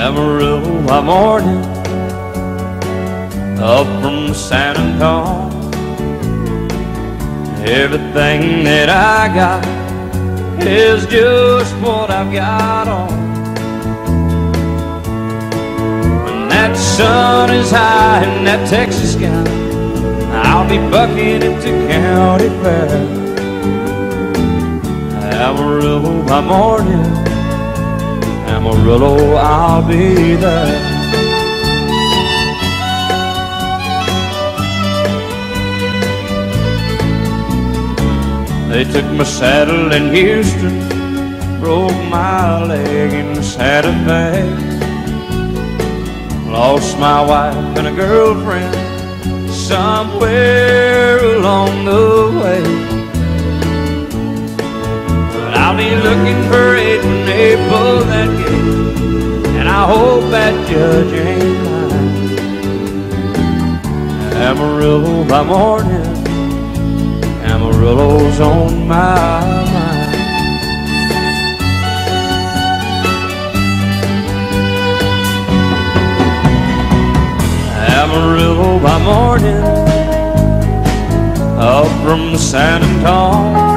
Amarillo by morning, up from San Antonio. Everything that I got is just what I've got on. When that sun is high in that Texas sky, I'll be bucking into county fair. Amarillo by morning, Amarillo, I'll be there. They took my saddle in Houston, broke my leg in Santa Fe. Lost my wife and a girlfriend somewhere along the way. But I'll be looking for it when they pull that gate, and I hope that judge ain't lying. Amarillo by morning, Amarillo's on my mind. Amarillo by morning, up from San Antonio.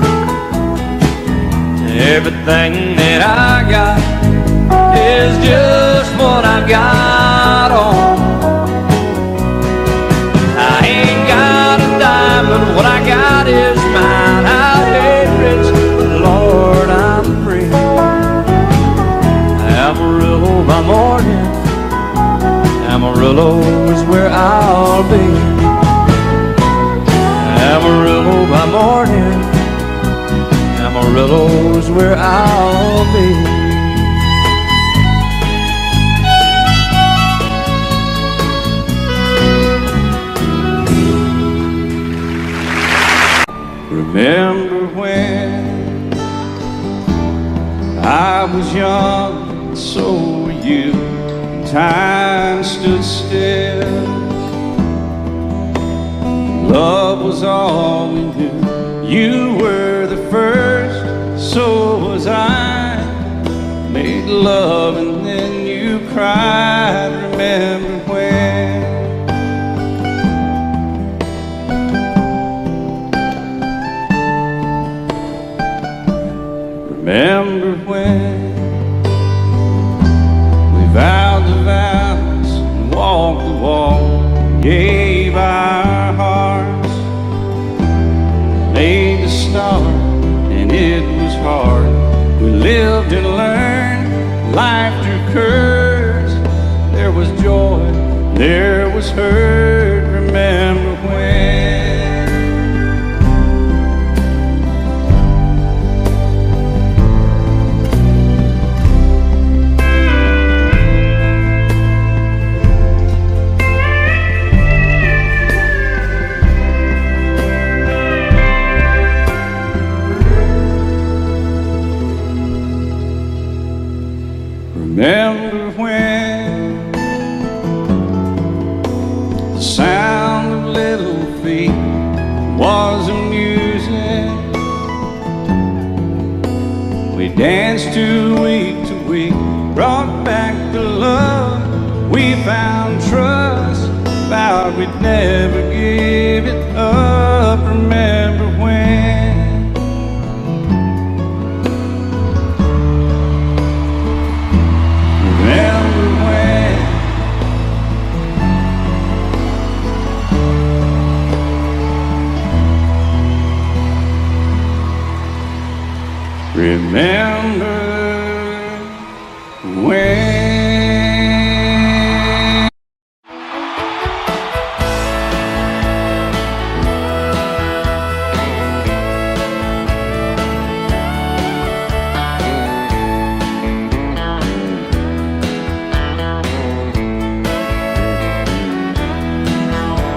Everything that I got is just what I've got on. I ain't got a dime, but what I got is mine. I ain't rich, but Lord, I'm free. Amarillo by morning, Amarillo is where I'll be. Amarillo by morning, Amarillo is where I'll be. Remember when I was young, and so were you. Time stood still. Love was all we knew. You were the first, so was I. Made love and then you cried. Remember when? Remember when we vowed the vows and walked the walk, gave our hearts, made the start, and it was hard. We lived and learned, life through curves. There was joy, there was hurt. Remember when? Remember when the sound of little feet was amusing. We danced to week, brought back the love. We found trust, vowed we'd never give it up. Remember when? Remember when?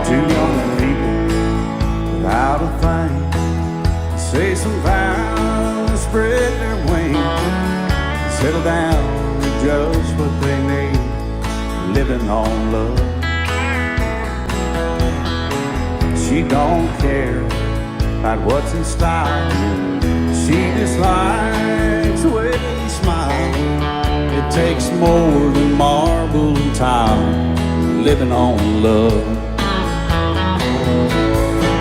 Two young people without a thing, say some vows, spread their wings, settle down with just what they need, living on love. She don't care about what's in style, she just likes the way he smiles. It takes more than marble and tile, living on love.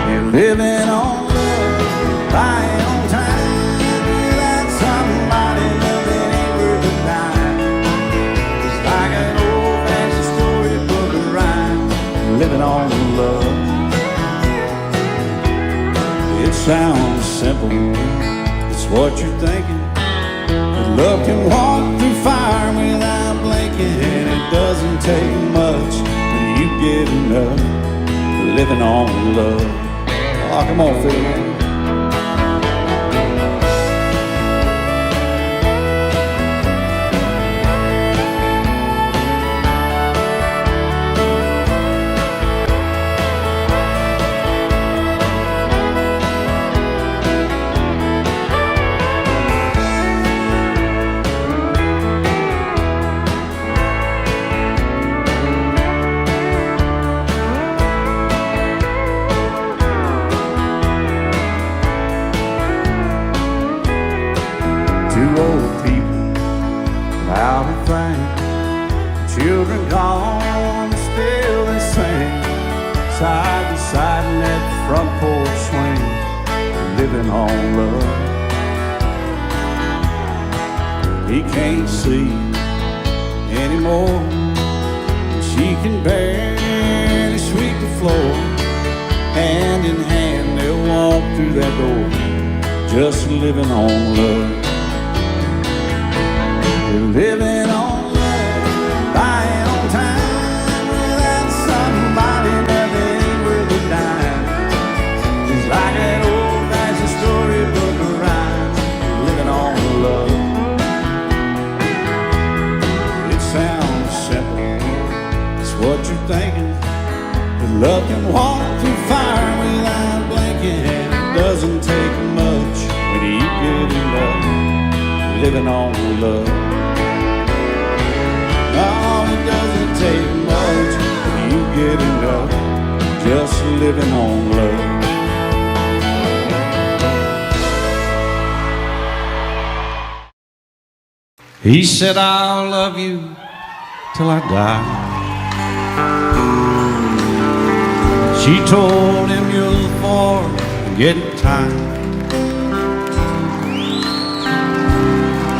You're living on love, buying on time. Without somebody loving ain't worth a dime. It's like an old-fashioned storybook of rhyme, living on love. It sounds simple, it's what you're thinking. But love can walk through fire without blinking, and it doesn't take much when you get enough. Living on love. Oh, come on, Phil, man. Two old people out in frame, children gone, still they sing, side to side in that front porch swing, living on love. He can't see anymore, she can barely sweep the floor. Hand in hand they'll walk through that door, just living on love. Living on love, buying on time. Without somebody, nothing ain't worth a dime. It's like an old-fashioned storybook of rhyme, living on love. It sounds simple, it's what you're thinking. But love can walk through fire without blinking, and it doesn't take much when you get enough. Living on love. Oh, it doesn't take much when you get enough, just living on love. He said, I'll love you till I die. She told him, you'll forget time.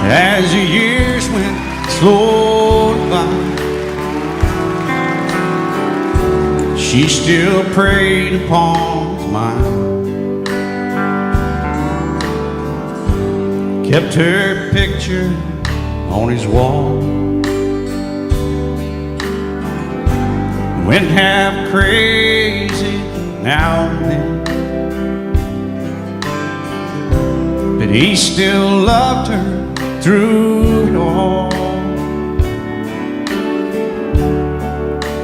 As the years went slowly by, she still preyed upon his mind, kept her picture on his wall, went half crazy now and then, but he still loved her through it all,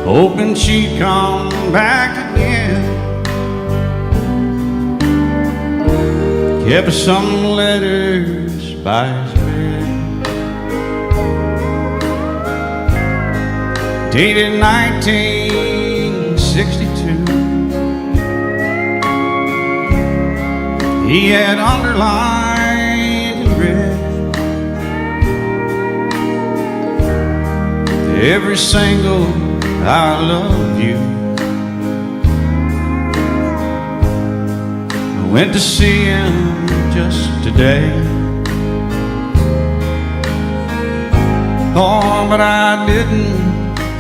hoping she'd come back again. Kept some letters by his bed, dated 1962. He had underlined in red every single I love you. I went to see him just today. Oh, but I didn't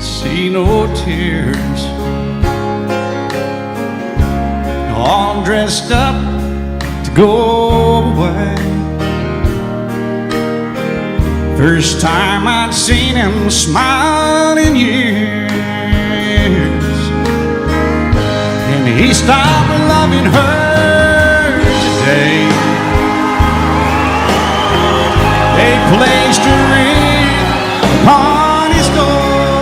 see no tears. All dressed up to go away. First time I'd seen him smile in years, and he stopped loving her today. They placed a ring upon his door,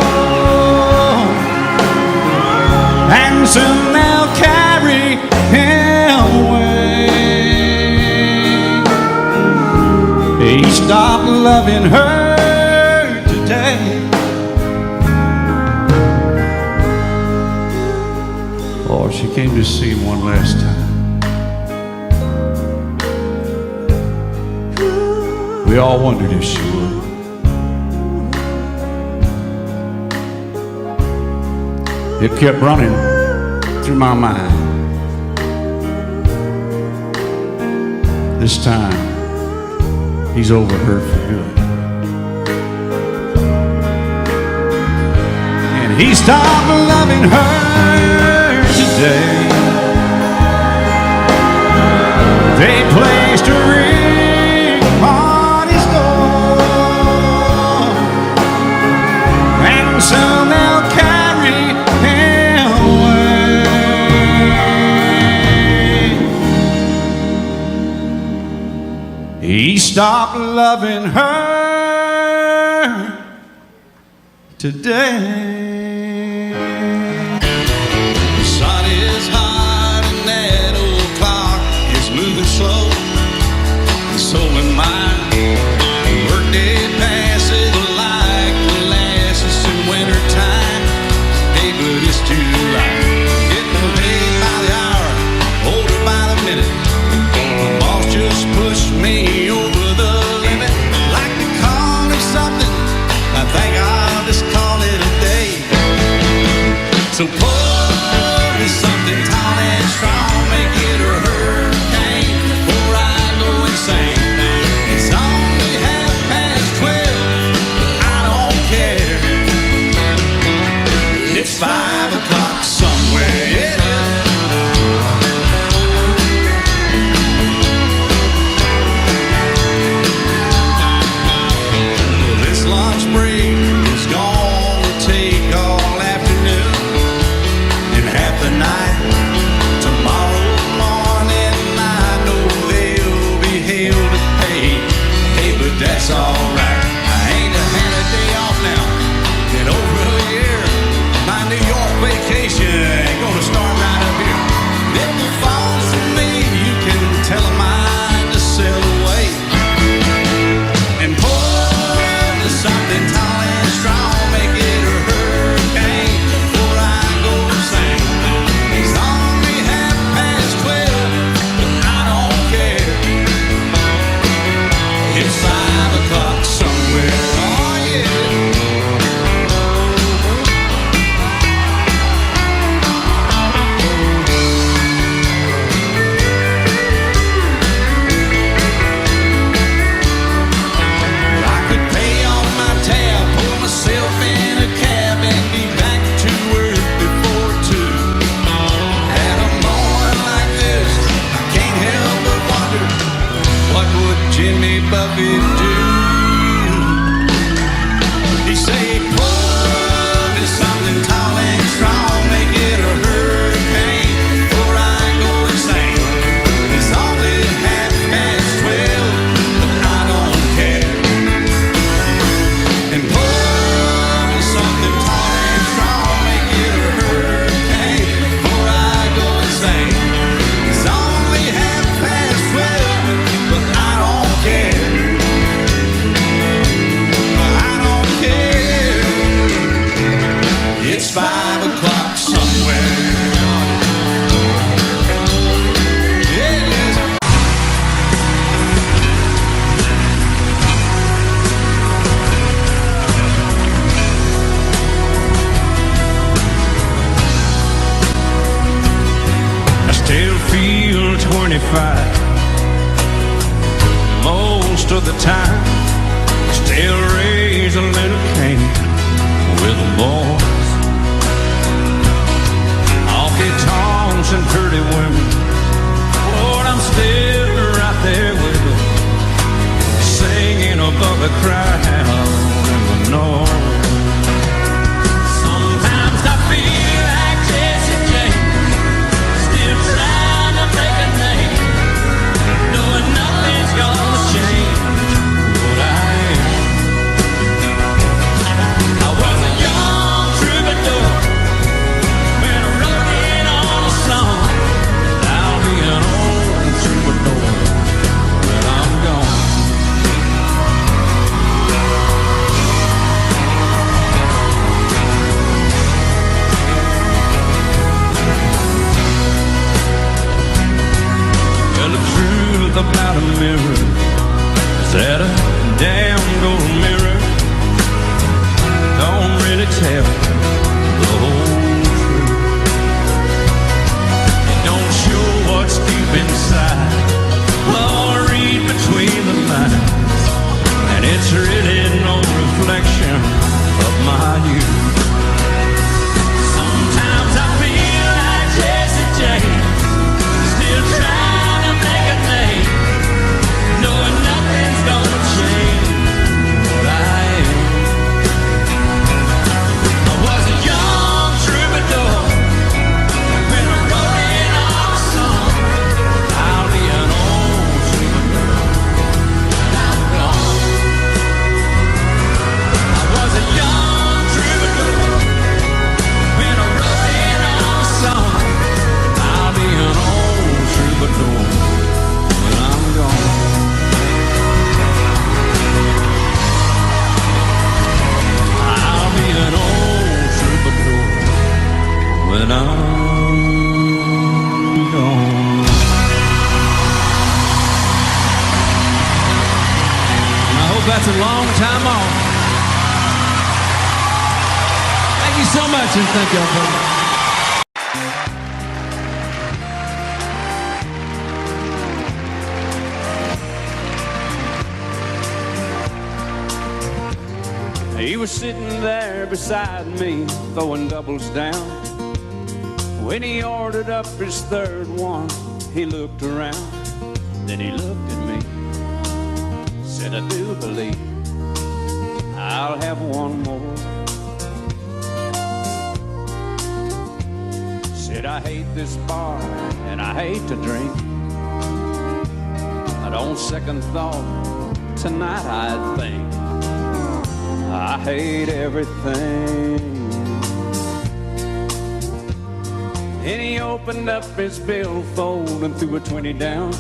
and soon they'll carry him away. He stopped loving her today. Oh, she came to see him one last time. We all wondered if she would. it kept running through my mind. This time, he's over her for good. And he stopped loving her today. They placed a ring on his door, and soon they'll carry him away. He stopped loving her today. The sun is hot and that old clock is moving slow, and so am I. Workday passes like molasses in winter time. Hey, but it's July. Getting paid by the hour, older by the minute. The boss just pushed me over the limit. Like to call him something, I think I'll just call it a day. So pour me something tall and strong, make it a hurricane before I go insane. It's only 12:30, but I don't care. It's 5 o'clock somewhere, yeah. Well, this lunch break is gonna take all afternoon and half the night. Tomorrow morning I know they'll be held to pay. Hey, but that's alright. I ain't had a day off now in over a year. My New York vacation ain't gonna start right up here. If it falls to me, you can tell them I just sail away. And pour me something tall and strong, make it a hurricane before I go insane. It's only 12:30, but I don't care. It's 5 o'clock somewhere, oh yeah. I could pay off my tab, pull myself in a cab, and be back to work before 2. At a moment like this, I can't help but wonder, what would Jimmy Buffett do? He say, pour me something tall and strong, make it a hurricane before I go insane. It's only 12:30, but I don't care. And pour me something tall and strong, make it a hurricane before I go insane. It's only 12:30, but I don't care. I don't care. It's 5 o'clock somewhere. Yes. I still feel 25 most of the time. Still raise a little cane with the boys. Honky tonks and pretty women, Lord, I'm still right there with them, singing above the crowd in the north. Sometimes I feel like Jesse James, still trying to make a name, knowing nothing's gonna change what I am. I was a young troubadour when I wrote in on a song. I'll be an old troubadour when I'm gone. when I'm gone. And I hope that's a long time off. Thank you so much, and thank y'all for that. He was sitting there beside me, throwing doubles down. When he ordered up his third one, he looked around. Then he looked at me, said, I do believe I'll have one more. Said, I hate this bar and I hate to drink, but on second thought, tonight I think I hate everything. Then he opened up his billfold and threw a 20 down,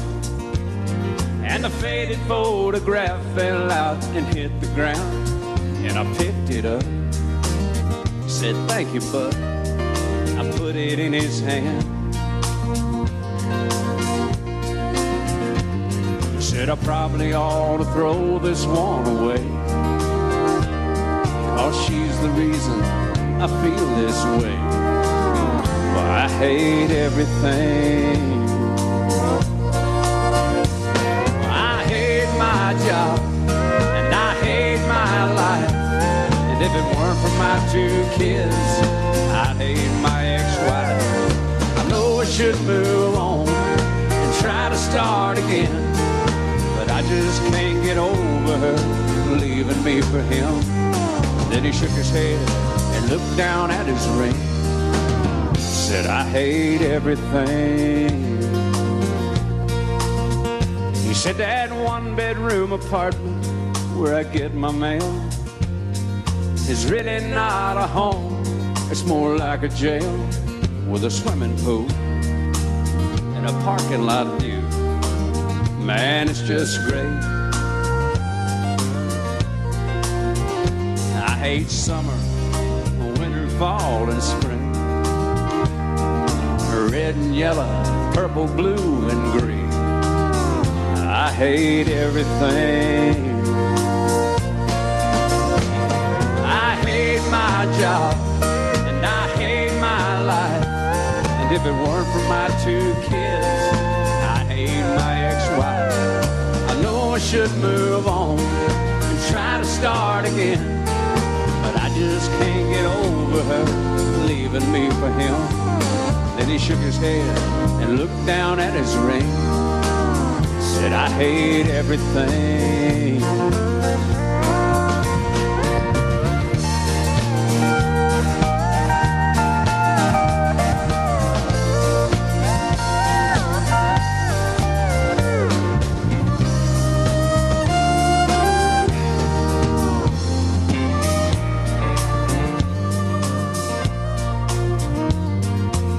and the faded photograph fell out and hit the ground. And I picked it up. He said, thank you, bud. I put it in his hand. He said, I probably ought to throw this one away, 'cause she's the reason I feel this way. Well, I hate everything. I hate my job, and I hate my life. And if it weren't for my two kids, I'd hate my ex-wife. I know I should move on and try to start again, but I just can't get over her leaving me for him. Then he shook his head and looked down at his ring. Said, I hate everything. He said, that one-bedroom apartment where I get my mail is really not a home. It's more like a jail with a swimming pool and a parking lot view. Man, it's just great. I hate summer, winter, fall, and spring. Red and yellow, purple, blue, and green. I hate everything. I hate my job, and I hate my life. And if it weren't for my two kids, I hate my ex-wife. I know I should move on and try to start again, but I just can't get over her leaving me for him. Then he shook his head and looked down at his ring. Said, I hate everything.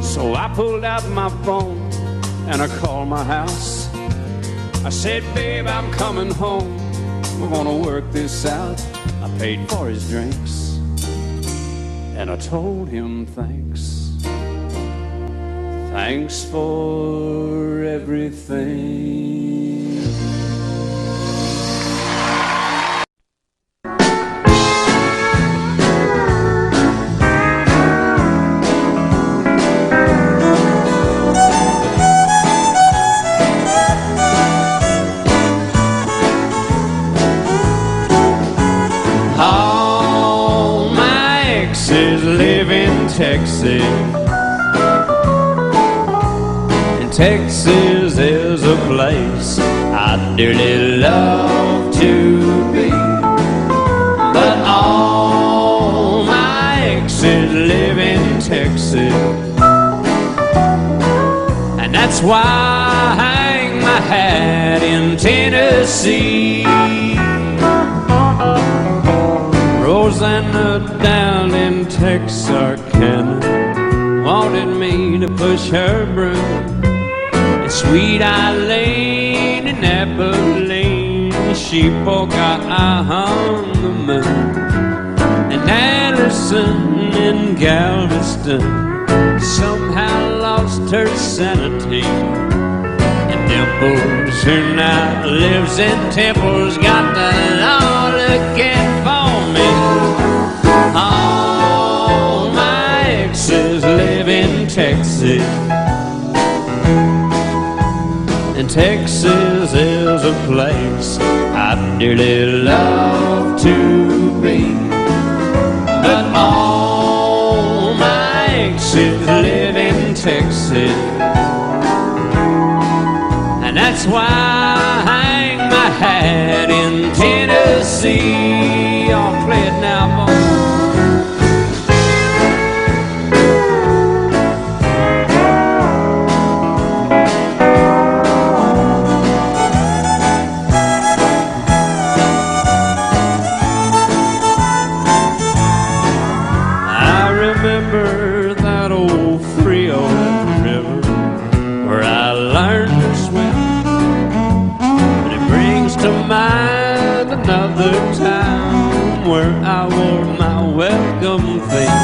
So I pulled out my phone and I called my house. I said, babe, I'm coming home. We're gonna work this out. I paid for his drinks and I told him thanks. Thanks for everything. Live in Texas, and Texas is a place I'd dearly love to be. But all my exes live in Texas, and that's why I hang my hat in Tennessee. Rosanna down in Texarkana wanted me to push her broom, and Sweet Eileen in Abilene, she broke out on the moon, and Anderson in Galveston lost her sanity. And Dimples, who now lives in Temple's got the law looking for me. All my exes live in Texas, and Texas is a place I'd dearly love to be. But all my exes live in Texas, and that's why I hang my hat in Tennessee. I'll play it now, boy. Remember that old Frio river where I learned to swim, and it brings to mind another time where I wore my welcome theme.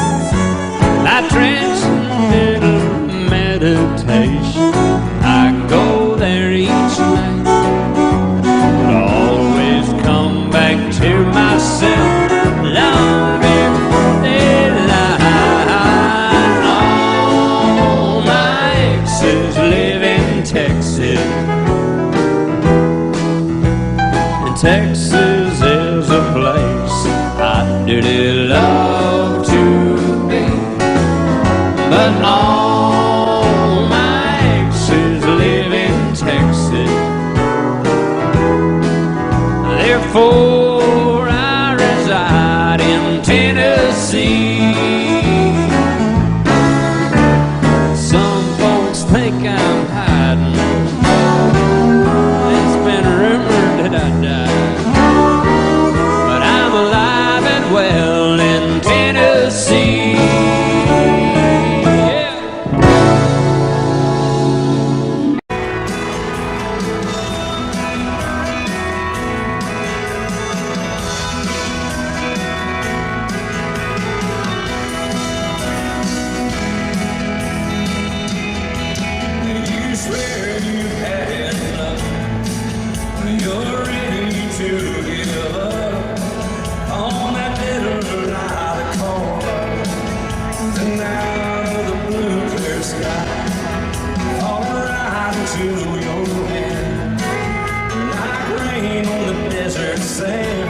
I transcendental meditation, I go there each night, but I always come back to myself long before daylight. Live in Texas, and Texas is a place I'd dearly love to be. But all my exes live in Texas, therefore I reside in Tennessee. Think I'm hiding. It's been rumored that I died, but I'm alive and well in Tennessee. Yeah. Swear you had enough, you're ready to give up on that little light of corner. And now the blue clear sky falling right into your hand, like rain on the desert sand.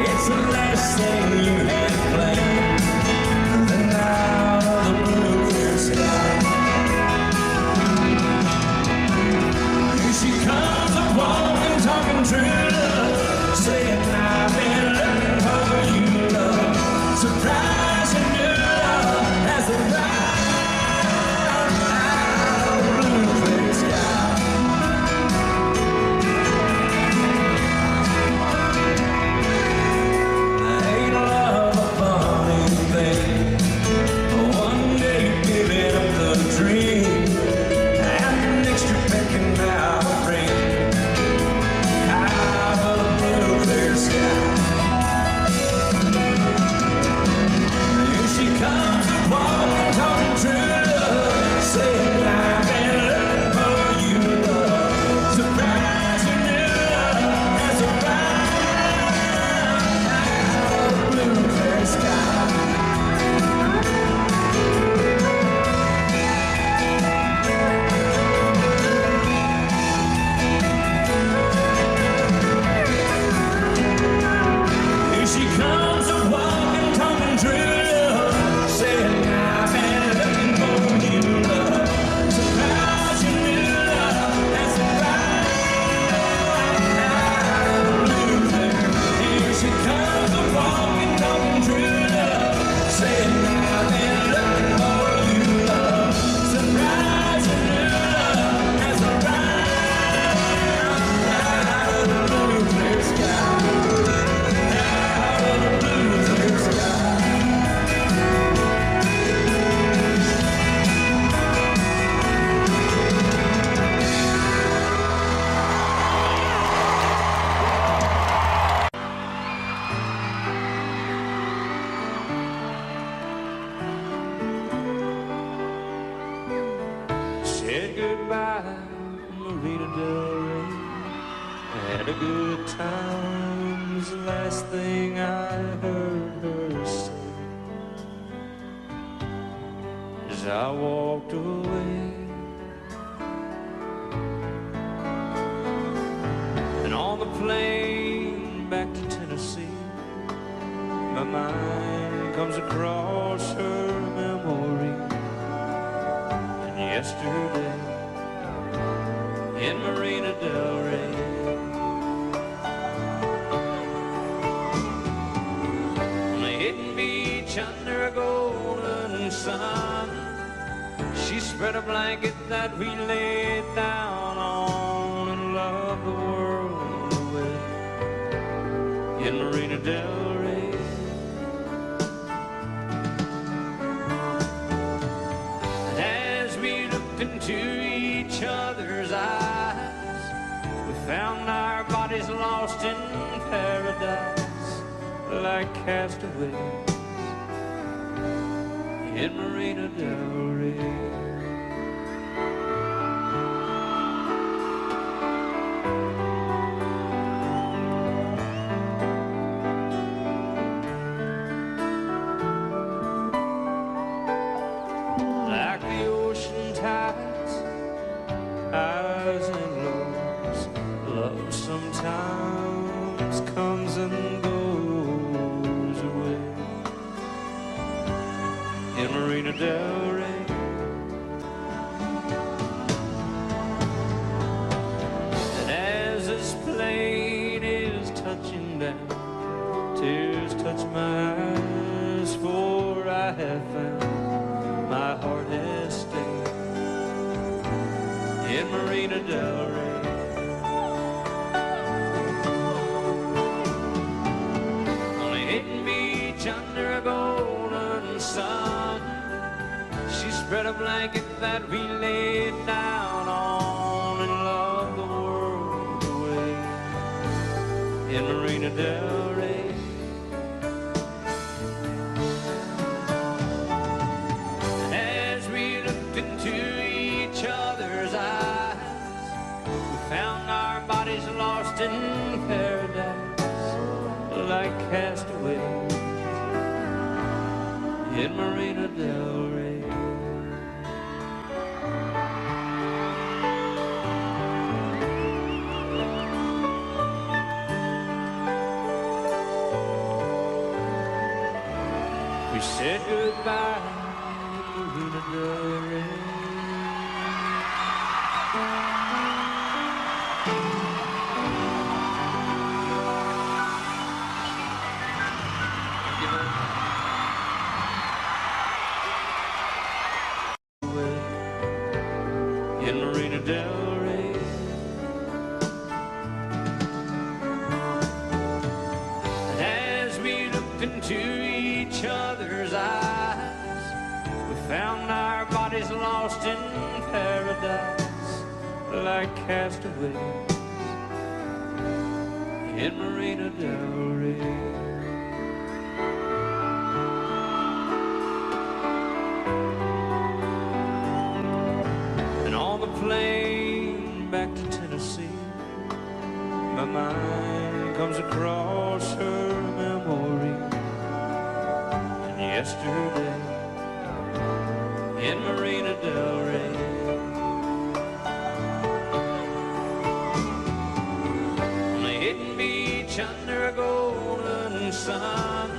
It's the last thing you had planned. And now the blue clear sky. She comes up walking, talking true love, saying I've been looking for you, love. Surprising new love as the bright blue clear sky. Ain't love a funny said goodbye, Marina Del Rey. Had a good time was the last thing I heard her say as I walked away. And on the plane back to Tennessee, my mind comes across her memory. And yesterday in Marina Del Rey, on a hidden beach under a golden sun, she spread a blanket that we laid down on and loved the world away in Marina Del Rey. And as we looked into each other's eyes, we found our bodies lost in paradise like castaways in Marina Del Rey. Like the ocean tides, highs and lows, love sometimes comes and goes away in Marina Del Rey. And as this plane is touching down, tears touch my eyes, for I have found my heart has stayed in Marina Del Rey. On a hidden beach under a golden sun, she spread a blanket that we laid down on and loved the world away in Marina Del Rey. And as we looked into each other's eyes, we found our bodies lost in paradise like castaways in Marina Del Rey. We said goodbye, Marina Del Rey. In Marina Del Rey. And as we looked into each other's eyes, we found our bodies lost in paradise like castaways in Marina Del Rey. Plane back to Tennessee, my mind comes across her memory. And yesterday in Marina Del Rey, on a hidden beach under a golden sun,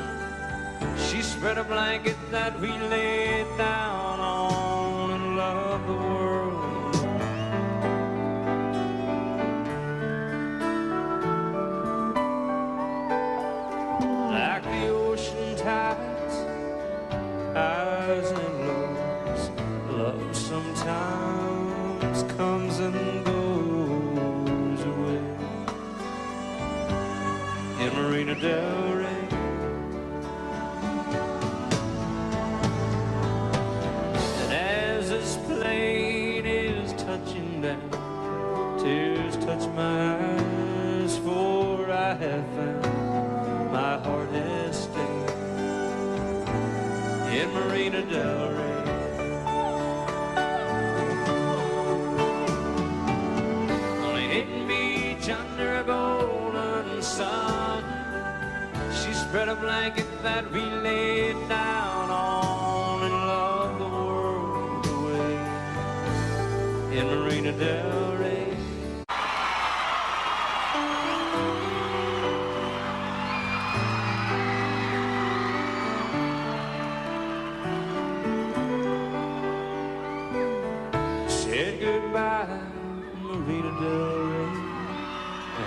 she spread a blanket that we laid down on and loved the world. Like the ocean tides, highs and lows, love sometimes comes and goes away in Marina Del Rey. And as this plane is touching down, tears touch my eyes, for I have found my heart has stayed in Marina Del Rey. blanket that we laid down on and loved the world away in Marina Del Rey. Said goodbye, Marina Del Rey.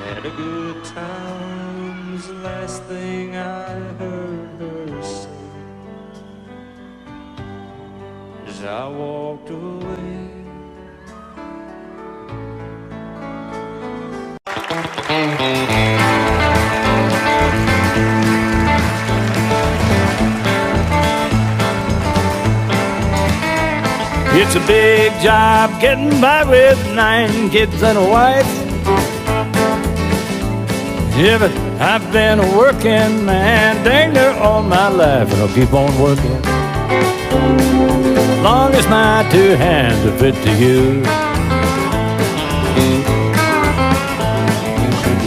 Had a good time, was the last thing I heard her say as I walked away. It's a big job getting by with 9 kids and a wife. Yeah, but I've been a working man dang near all my life, and I'll keep on working long as my 2 hands are fit to use.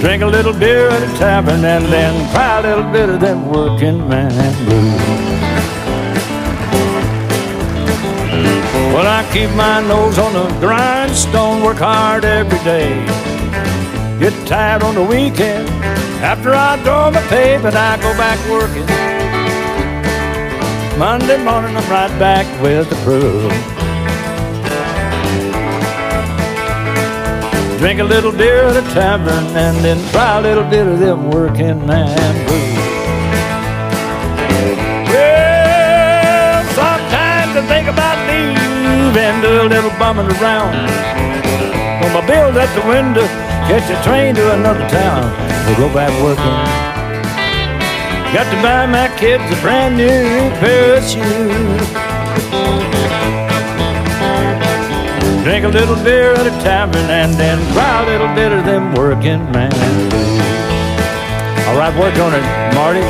Drink a little beer at a tavern and then cry a little bit of them working man blues. Well, I keep my nose on the grindstone, work hard every day. Get tired on the weekend after I draw my pay, but I go back working. Monday morning I'm right back with the crew. Drink a little beer at a tavern and then try a little bit of them working man blues. Well, sometimes I think about leaving, do a little bumming around. Throw my bills at the window, catch a train to another town, we'll go back working. Got to buy my kids a brand new pair of shoes. Drink a little beer at a tavern and then cry a little bit of them working man blues. All right, work on it, Marty.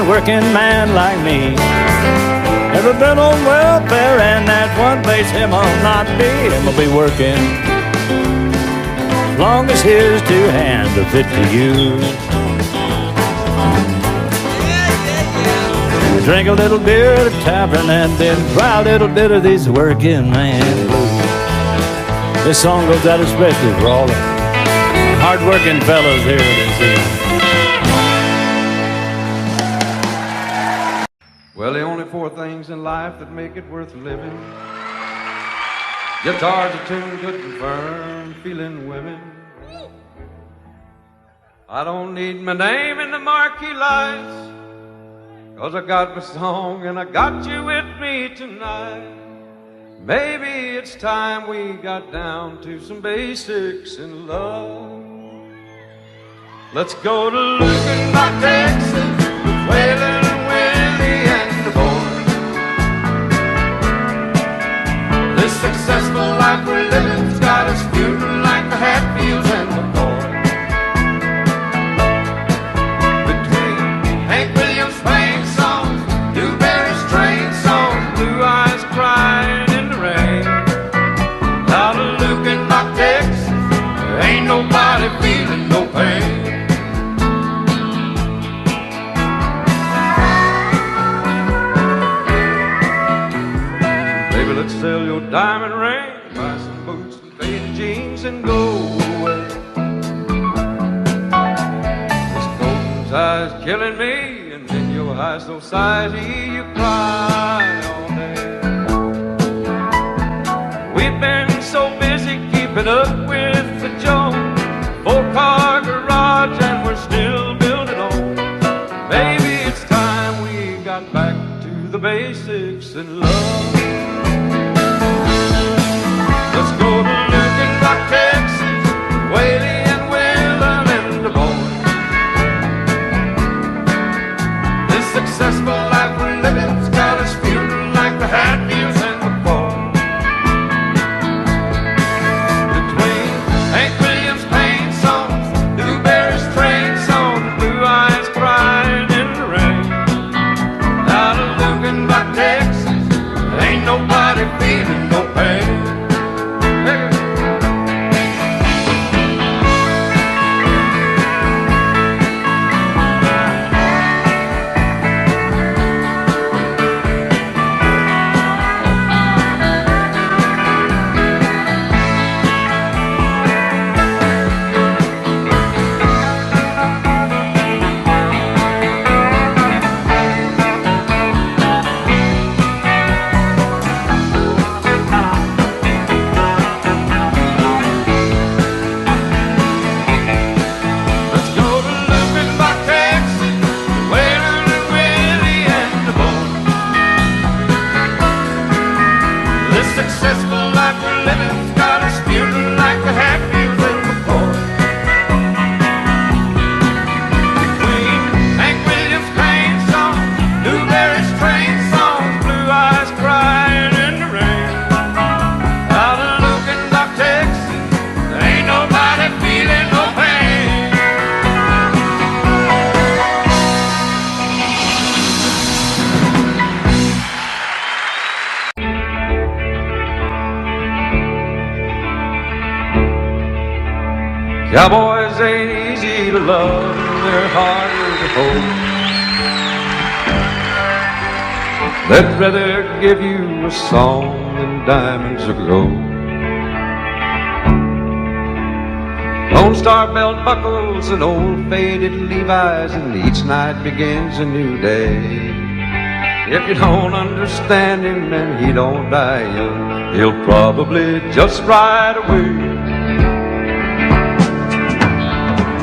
Working man like me, never been on welfare, and that's one place him will not be. Him will be working as long as his 2 hands are fit to use. Drink a little beer at a tavern and then try a little bit of these working man blues. This song goes out especially for all the hard-working fellows here this evening. Well, the only 4 things in life that make it worth living: guitars are tuned good and firm, feeling women. I don't need my name in the marquee lights, 'cause I got my song and I got you with me tonight. Maybe it's time we got down to some basics in love. Let's go to Looking Like Texas, Waylon and Willie and the boys. This successful life we're living's got us feuding like the Hatfields and the boys. Between Hank Williams' playing songs, Dewberry's train songs, Blue Eyes crying in the rain. Out of Looking Like Texas, there ain't nobody feeling no pain. Let's sell your diamond ring, buy some boots and faded jeans and go away. This golden side's killing me, and in your high society you cry all day. We've been so busy keeping up with the Jones, 4-car garage and we're still building on. Maybe it's time we got back to the basics in love. Let's go to Looking Like Texas, Waylon and Waylon and the boys. successful life we're living's got us feeling like the Hatfields and McCoy. Between Hank Williams' Crane song, Newberry's train songs, Blue Eyes crying in the rain. Out of Looking Dock, Texas, there ain't nobody feeling no pain. Cowboys ain't easy to love, they're harder to hold. They'd rather give you a song than diamonds or gold. Lone Star belt buckles and old faded Levi's, and each night begins a new day. If you don't understand him and he don't die young, he'll probably just ride away.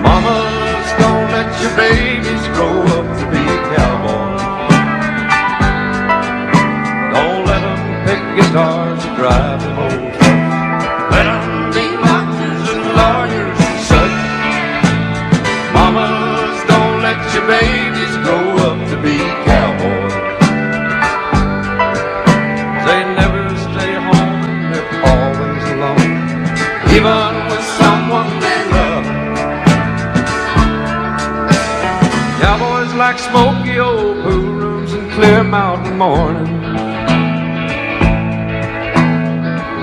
Mamas, don't let your babies grow up to be cowboys. Don't let them pick guitars or drive them old trucks. Let them be doctors and lawyers and such. Mamas, don't let your babies grow up to be cowboys. They never stay home, they're always alone, even with someone they love. Cowboys like smoky old pool rooms and clear mountain mornings,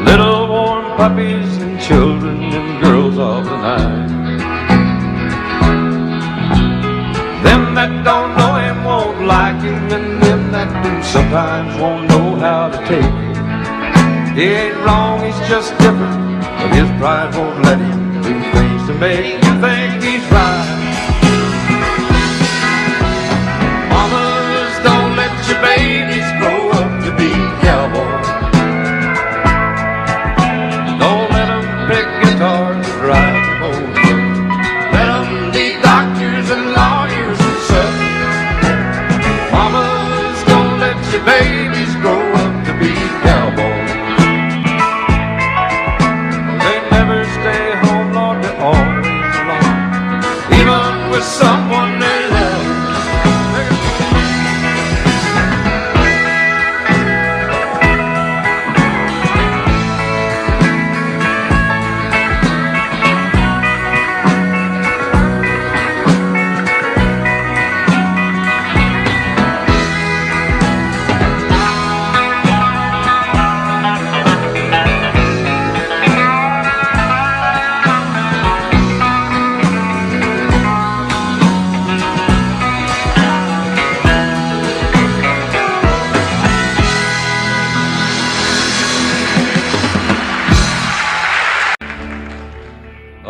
little warm puppies and children and girls of the night. Them that don't know him won't like him, and them that do sometimes won't know how to take it. He ain't wrong, he's just different, but his pride won't let him do things to make you think he's right. Mamas, don't let your babies grow up to be cowboys. Don't let them pick guitars and drive them old trucks. Let them be doctors and lawyers and such. Mamas, don't let your babies grow up to be cowboys. They never stay home, Lord, they're always alone, even with someone they love.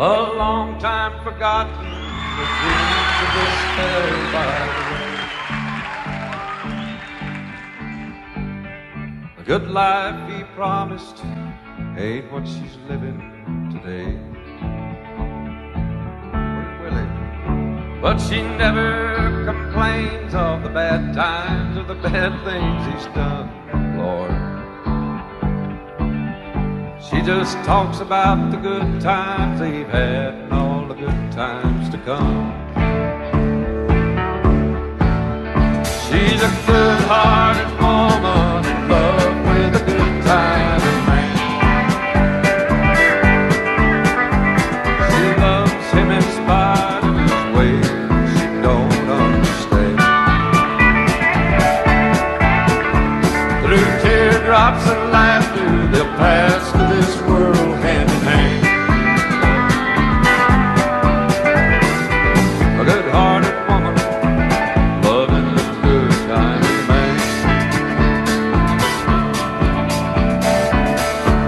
A long time forgotten, the dreams of despair by the way. The good life he promised ain't what she's living today. Willie. But she never complains of the bad times or the bad things he's done, Lord. She just talks about the good times they've had and all the good times to come. She's a good-hearted woman in love with a good-timing man. She loves him in spite of his ways she don't understand. Through teardrops and laughter, they'll pass to this world hand in hand. A good-hearted woman loving a good-timing man.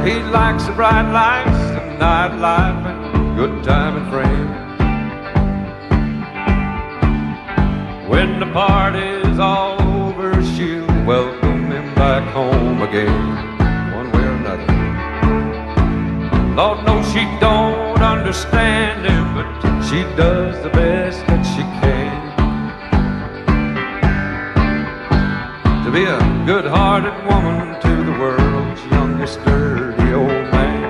He likes the bright lights, the nightlife, and good-timing friends. When the party's all over, she'll welcome him back home again. Lord knows she don't understand him, but she does the best that she can. To be a good-hearted woman to the world's youngest this dirty old man.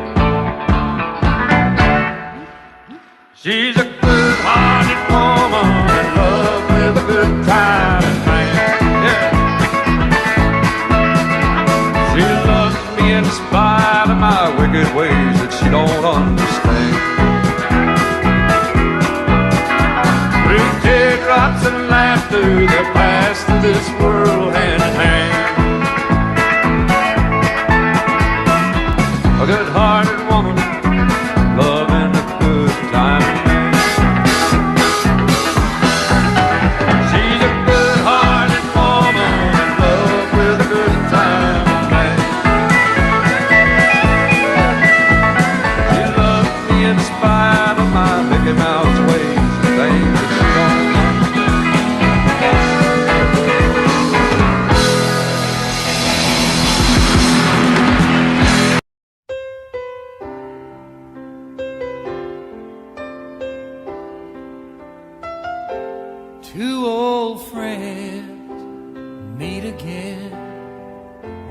She's a good-hearted woman in love with a good-time man. Yeah. She loves me in spite of my wicked ways that she don't understand. Through teardrops and laughter that pass through this world hand in hand. A good-hearted woman loving a good-time man. She's a good-hearted woman in love with a good-time man. She loves me in spite of my Mickey Mouse ways and things that she don't Two old friends meet again,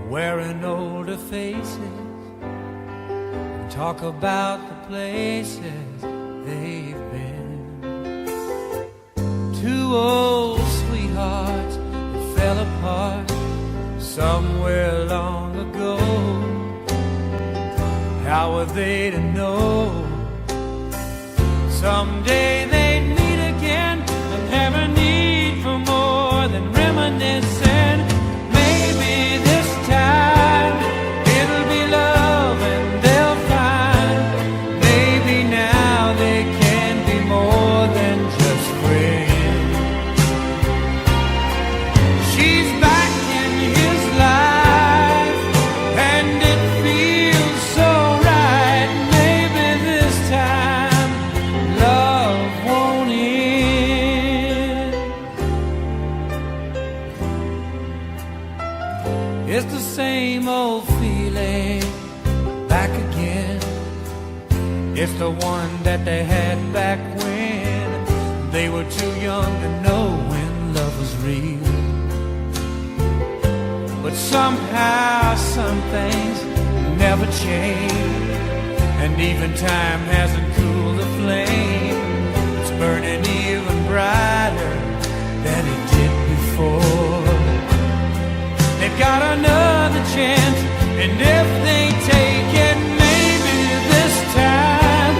wearing older faces, and talk about the places they've been. Two old sweethearts that fell apart somewhere long ago. How were they to know someday they'd meet again and have a need for more than reminiscing? Maybe this time it'll be love and they'll find maybe now they can be more than just friends. She's back in his life and it feels so right. Maybe this time love won't end. It's the same old feeling back again. It's the one that they had back when they were too young to know when love was real. But somehow some things never change, and even time hasn't cooled the flame. It's burning even brighter than it did before. They've got another chance, and if they take it, maybe this time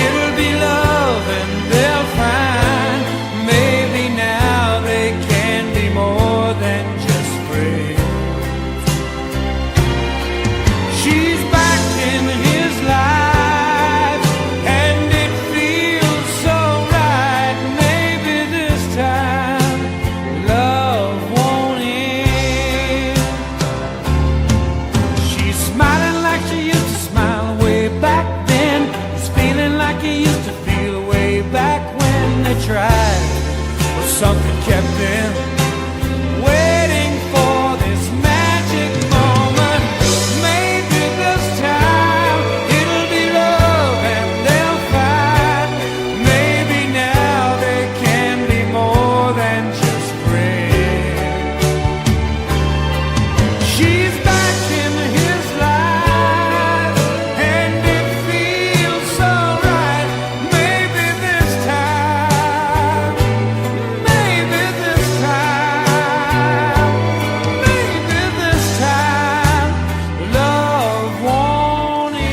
it'll be love and they'll find maybe now they can be more than just friends. She's back in his life and it feels so right. Maybe this time love won't end. She's smiling like she used to smile way back then. He's feeling like he used to feel way back when they tried, but something kept them waiting for this magic moment. Maybe this time it'll be love and they'll find maybe now they can be more than just friends. She's back in his life and it feels so right. Maybe this time, maybe this time, maybe this time love won't end.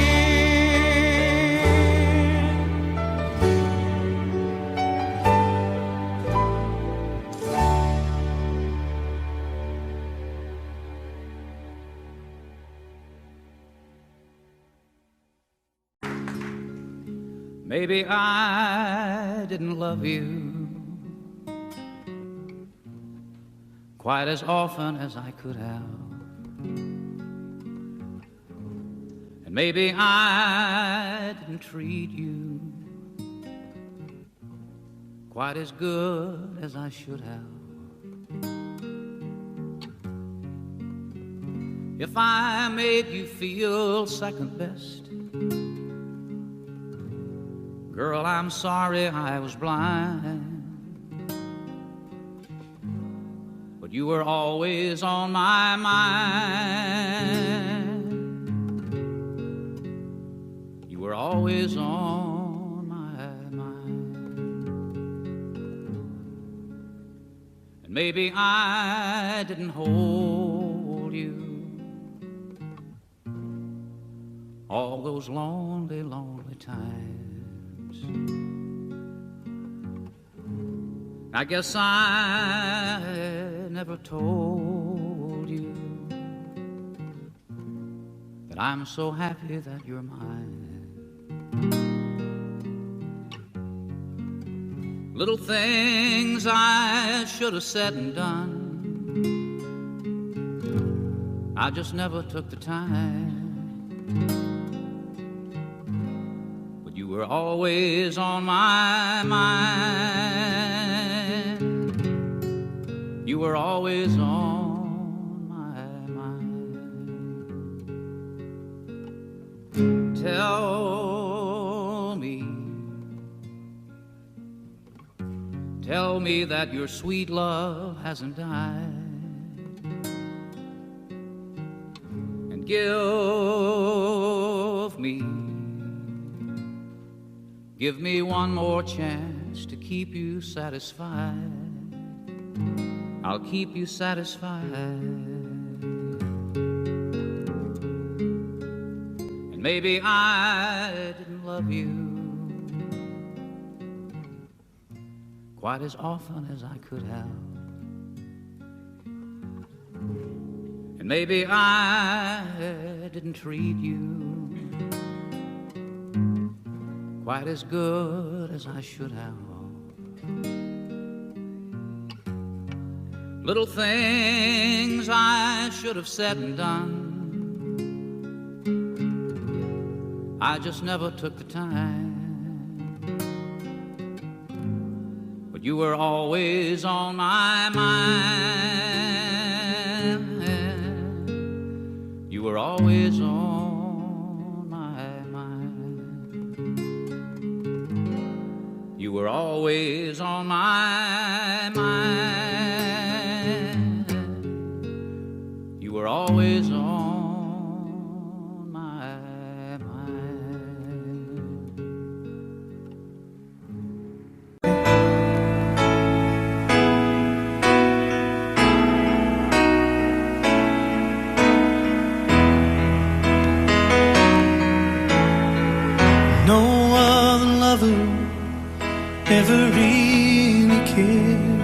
Maybe I didn't love you quite as often as I could have. And maybe I didn't treat you quite as good as I should have. If I made you feel second best, girl, I'm sorry I was blind. But you were always on my mind. were always on my mind. And maybe I didn't hold you all those lonely, lonely times. I guess I never told you that I'm so happy that you're mine. Little things I should have said and done, I just never took the time. But you were always on my mind. You were always on my mind. Tell me that your sweet love hasn't died. And give me one more chance to keep you satisfied. I'll keep you satisfied. And maybe I didn't love you quite as often as I could have. And maybe I didn't treat you quite as good as I should have. Little things I should have said and done, I just never took the time. But you were always on my mind. You were always on my mind. You were always on my mind. You were always on my mind. No other lover ever really cared.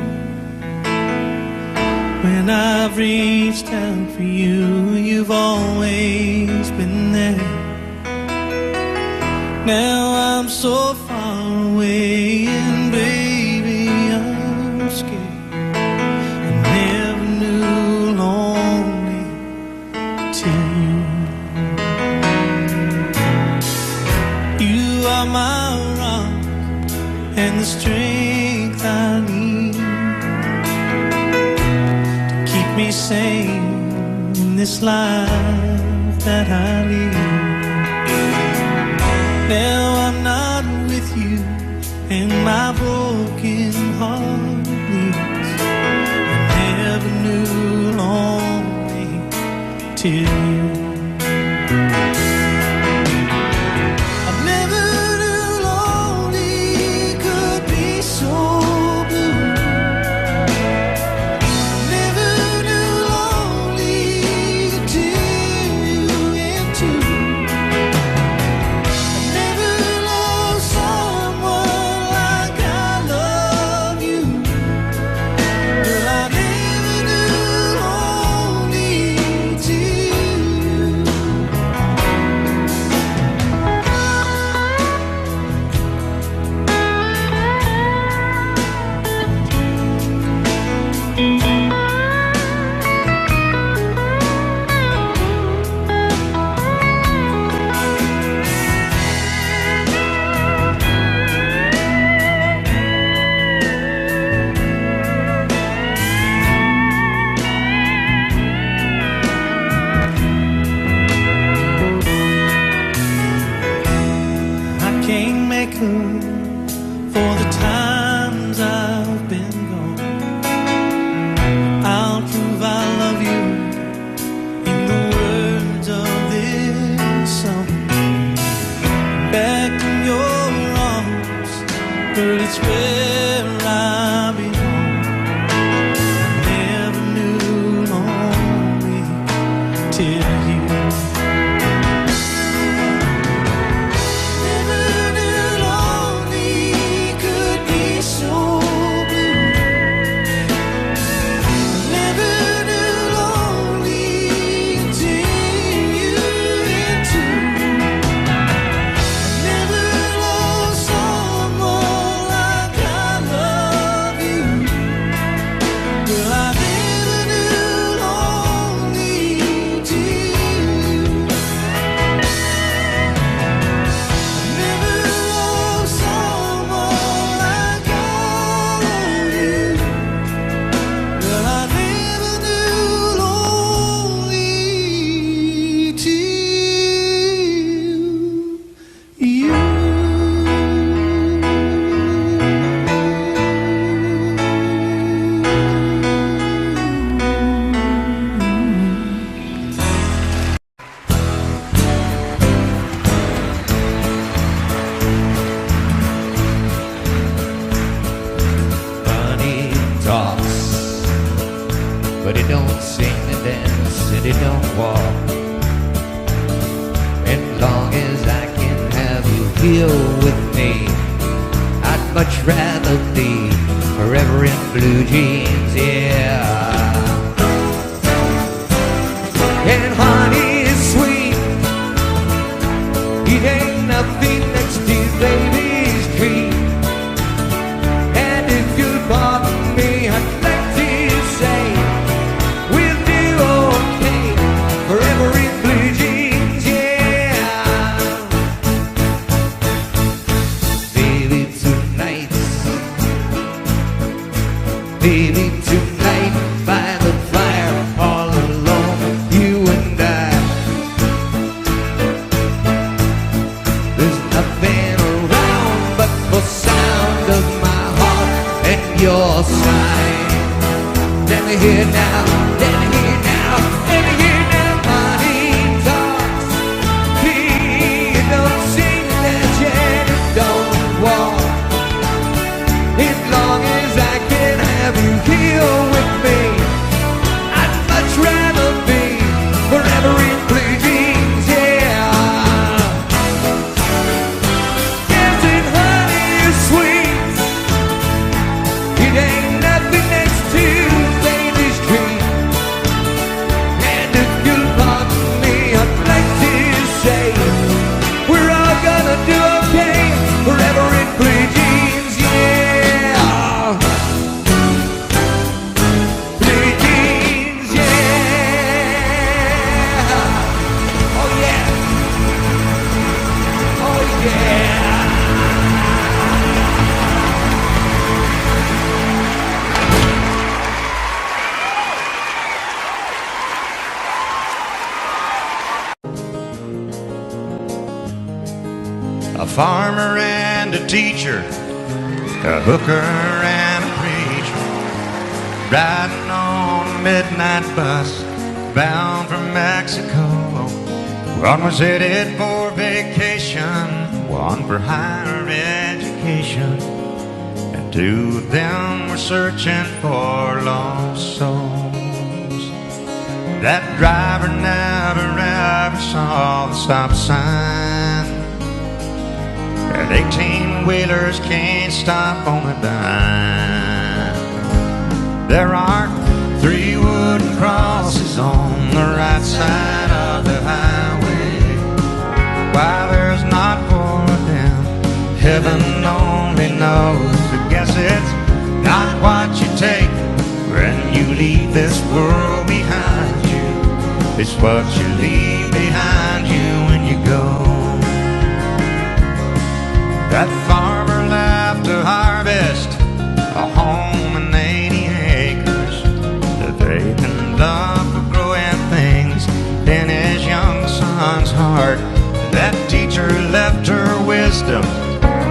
When I've reached out for you, you've always been there. Now I'm so far away, and baby, I'm scared. I never knew lonely till you are my rock and the strength I need to keep me sane in this life that I lead. Now I'm not with you and my broken heart bleeds. I never knew lonely till you. For the times I've been gone, I'll prove I love you in the words of this song. but it's where I belong. I never knew lonely till you. Never knew lonely could be so blue. Never knew lonely until you went to. Never loved someone like I love you. Well, I never knew lonely till you. Never loved someone like I love you. Well, I never knew lonely till you. Money talks, but it don't sing and dance and it don't walk. As long as I can have you here with me, I'd much rather be forever in blue jeans, yeah. And honey is sweet, it ain't nothing next to baby's dream. And if you pardon me, I'd like to say we'll do okay forever in blue jeans, yeah. Baby, tonight, by the fire, all alone, you and I. There's nothing around but the sound of my heart and your sigh. Let me hear now, let me hear now, let me hear now. Money talks, please don't sing that yet, it don't walk. As long as I can have you here with me, I'd much rather be forever in blue jeans, yeah. Dancing honey is sweet, it ain't nothing next to baby's dream. And if you'll pardon me, I'd like to say we're all gonna do okay forever in blue jeans, yeah. Blue jeans, yeah. Oh yeah, oh yeah. A farmer and a teacher, a hooker and a preacher, riding on a midnight bus bound for Mexico. One was headed for vacation, one for higher education, and two of them were searching for lost souls. That driver never ever saw the stop sign, and 18-wheelers can't stop on a dime. There are 3 wooden crosses on the right side of the highway. Why there's not 4 of them, heaven only knows. I guess it's not what you take when you leave this world behind you, it's what you leave behind you when you go. That farmer left to harvest a home and 80 acres, the faith and love for growing things in his young son's heart. That teacher left her wisdom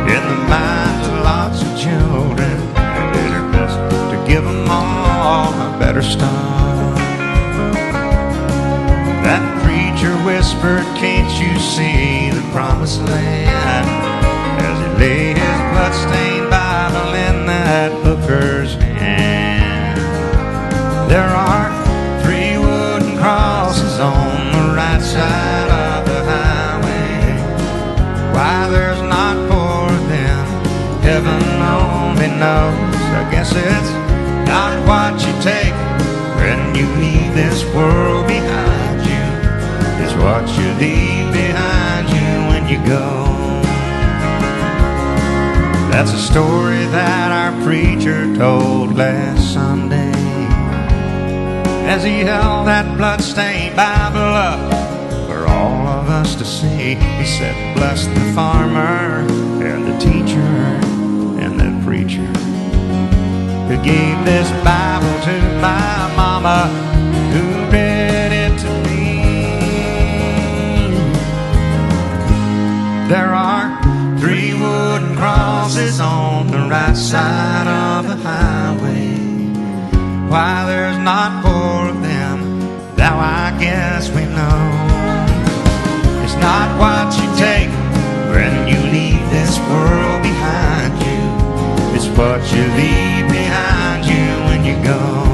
in the minds of lots of children, and did her best to give them all a better start. That preacher whispered, "Can't you see the promised land?" as he lay his bloodstained body I guess it's not what you take when you leave this world behind you. It's what you leave behind you when you go. That's a story that our preacher told last Sunday as he held that bloodstained Bible up for all of us to see. He said, bless the farmer and the teacher and the preacher who gave this Bible to my mama, who read it to me. There are 3 wooden crosses on the right side of the highway. Why there's not 4 of them, now I guess we know. It's not what you take when you leave this world behind you. It's what you leave behind you when you go.